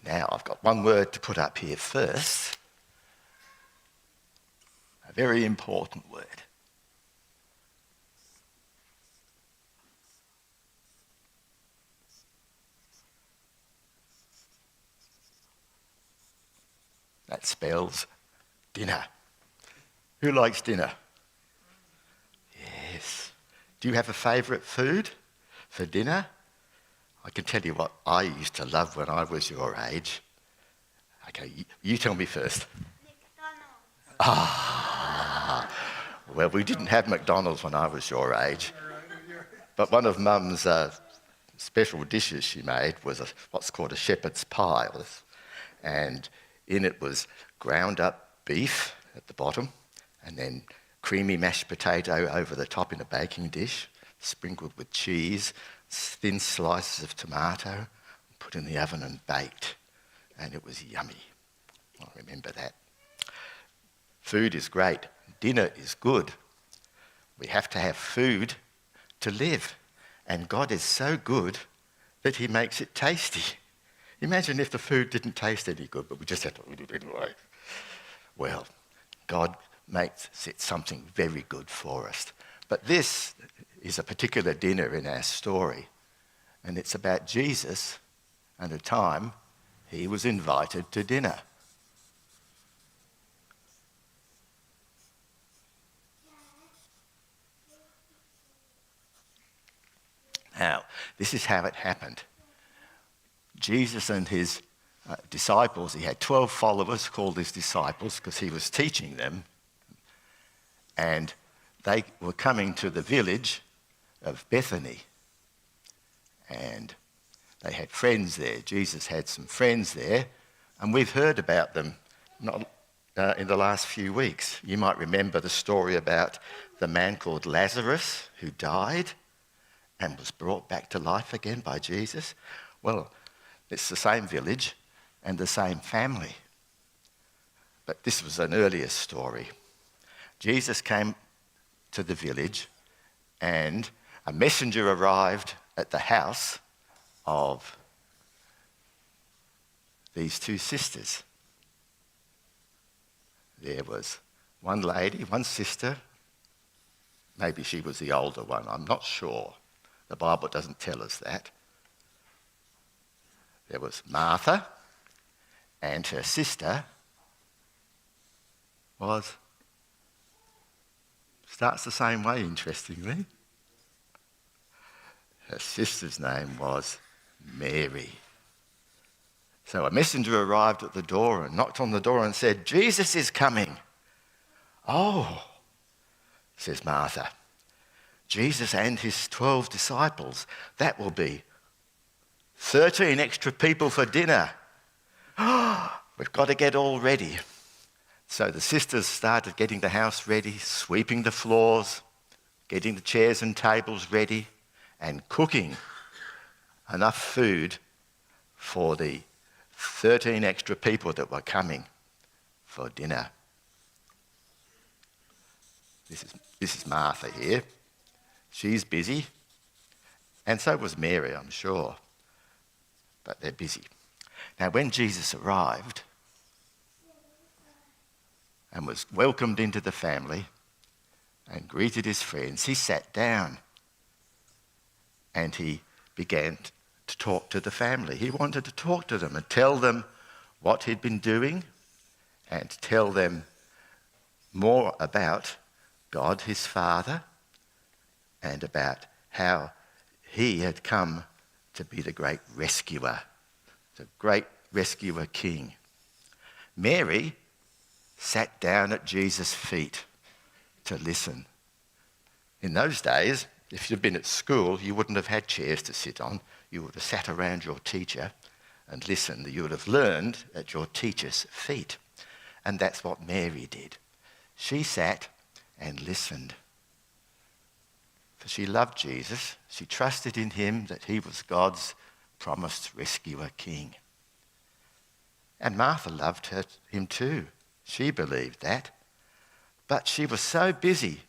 Now, I've got one word to put up here first. A very important word. That spells dinner. Who likes dinner? Yes. Do you have a favourite food for dinner? I can tell you what I used to love when I was your age. Okay, you tell me first. McDonald's. Well, we didn't have McDonald's when I was your age. But one of Mum's special dishes she made was what's called a shepherd's pie. And in it was ground up beef at the bottom and then creamy mashed potato over the top in a baking dish, sprinkled with cheese, thin slices of tomato, put in the oven and baked. And it was yummy. I remember that. Food is great. Dinner is good. We have to have food to live. And God is so good that he makes it tasty. Imagine if the food didn't taste any good, but we just had to eat it anyway. Well, God makes it something very good for us. But this is a particular dinner in our story, and it's about Jesus and a time he was invited to dinner. Now, this is how it happened. Jesus and his disciples, he had 12 followers called his disciples because he was teaching them, and they were coming to the village of Bethany, and they had friends there. Jesus had some friends there, and we've heard about them in the last few weeks. You might remember the story about the man called Lazarus who died and was brought back to life again by Jesus. Well, it's the same village and the same family. But this was an earlier story. Jesus came to the village and a messenger arrived at the house of these two sisters. There was one lady, one sister. Maybe she was the older one, I'm not sure. The Bible doesn't tell us that. There was Martha, and her sister starts the same way, interestingly. Her sister's name was Mary. So a messenger arrived at the door and knocked on the door and said, "Jesus is coming." "Oh," says Martha, "Jesus and his 12 disciples, that will be 13 extra people for dinner. We've got to get all ready." So the sisters started getting the house ready, sweeping the floors, getting the chairs and tables ready, and cooking enough food for the 13 extra people that were coming for dinner. This is Martha here. She's busy, and so was Mary, I'm sure. But they're busy. Now, when Jesus arrived and was welcomed into the family and greeted his friends, he sat down and he began to talk to the family. He wanted to talk to them and tell them what he'd been doing and tell them more about God, his Father, and about how he had come to be the great rescuer, the great rescuer king. Mary sat down at Jesus' feet to listen. In those days, if you'd been at school, you wouldn't have had chairs to sit on. You would have sat around your teacher and listened. You would have learned at your teacher's feet. And that's what Mary did. She sat and listened. For she loved Jesus. She trusted in him that he was God's promised rescuer king. And Martha loved him too. She believed that. But she was so busy.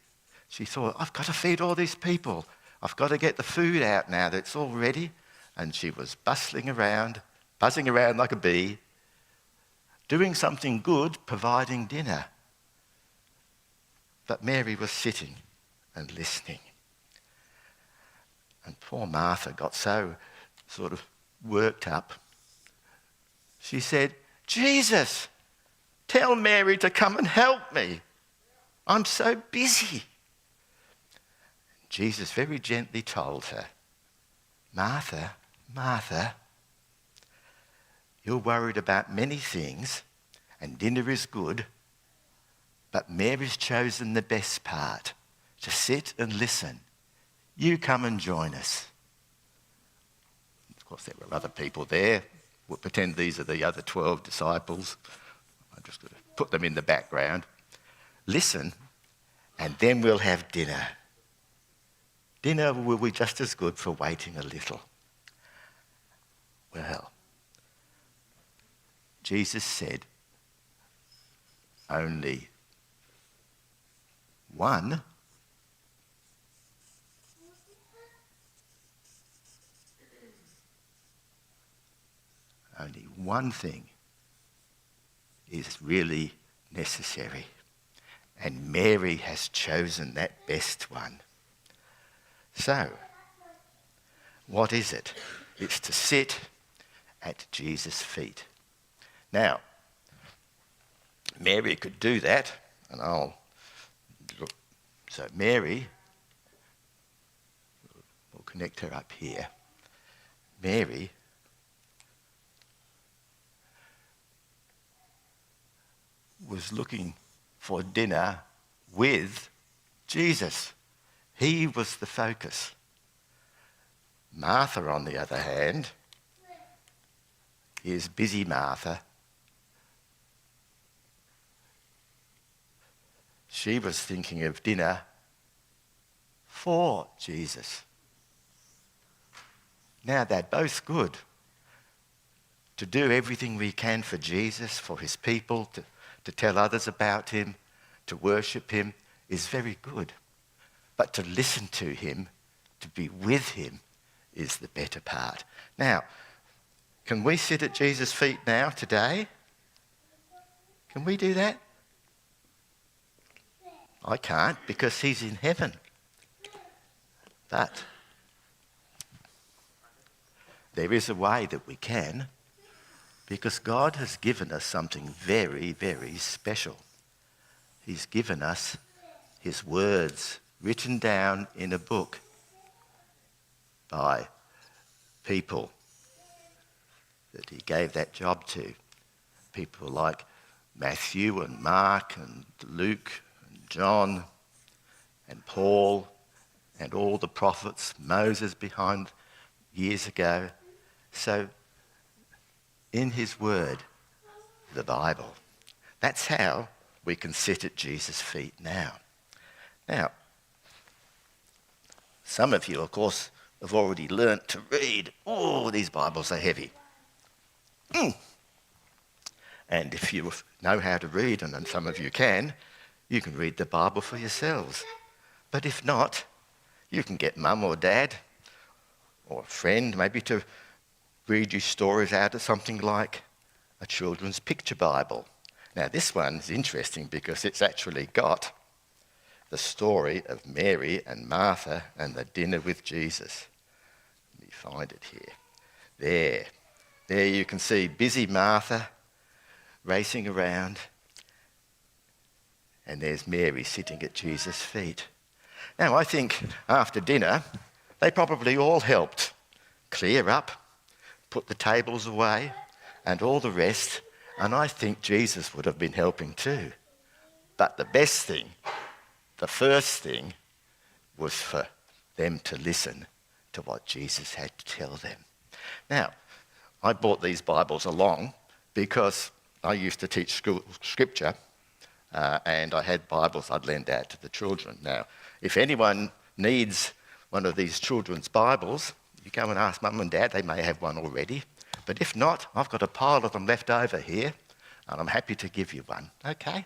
She thought, I've got to feed all these people. I've got to get the food out now that it's all ready. And she was bustling around buzzing around like a bee, doing something good, providing dinner. But Mary was sitting and listening. And poor Martha got so sort of worked up. She said, "Jesus, tell Mary to come and help me. I'm so busy." Jesus very gently told her, "Martha, Martha, you're worried about many things, and dinner is good, but Mary's chosen the best part, to sit and listen. You come and join us." Of course, there were other people there. We'll pretend these are the other 12 disciples. I'm just going to put them in the background. Listen, and then we'll have dinner. Dinner will be just as good for waiting a little. Well, Jesus said, only one thing is really necessary, and Mary has chosen that best one. So, what is it? It's to sit at Jesus' feet. Now, Mary could do that, and I'll look. So Mary, we'll connect her up here. Mary was looking for dinner with Jesus. He was the focus. Martha, on the other hand, is busy Martha. She was thinking of dinner for Jesus. Now, they're both good. To do everything we can for Jesus, for his people, to tell others about him, to worship him, is very good. But to listen to him, to be with him, is the better part. Now, can we sit at Jesus' feet now, today? Can we do that? I can't, because he's in heaven. But there is a way that we can, because God has given us something very, very special. He's given us his words written down in a book by people that he gave that job to. People like Matthew and Mark and Luke and John and Paul and all the prophets, Moses behind years ago. So in his word, the Bible, that's how we can sit at Jesus' feet now. Now, some of you, of course, have already learnt to read. Oh, these Bibles are heavy. And if you know how to read, and some of you can read the Bible for yourselves. But if not, you can get mum or dad or a friend maybe to read you stories out of something like a children's picture Bible. Now, this one's interesting because it's actually got the story of Mary and Martha and the dinner with Jesus. Let me find it here. There you can see busy Martha racing around, and there's Mary sitting at Jesus' feet. Now, I think after dinner, they probably all helped clear up, put the tables away, and all the rest, and I think Jesus would have been helping too. But the best thing, the first thing, was for them to listen to what Jesus had to tell them. Now, I brought these Bibles along because I used to teach scripture, and I had Bibles I'd lend out to the children. Now, if anyone needs one of these children's Bibles, you go and ask Mum and Dad, they may have one already. But if not, I've got a pile of them left over here, and I'm happy to give you one, okay?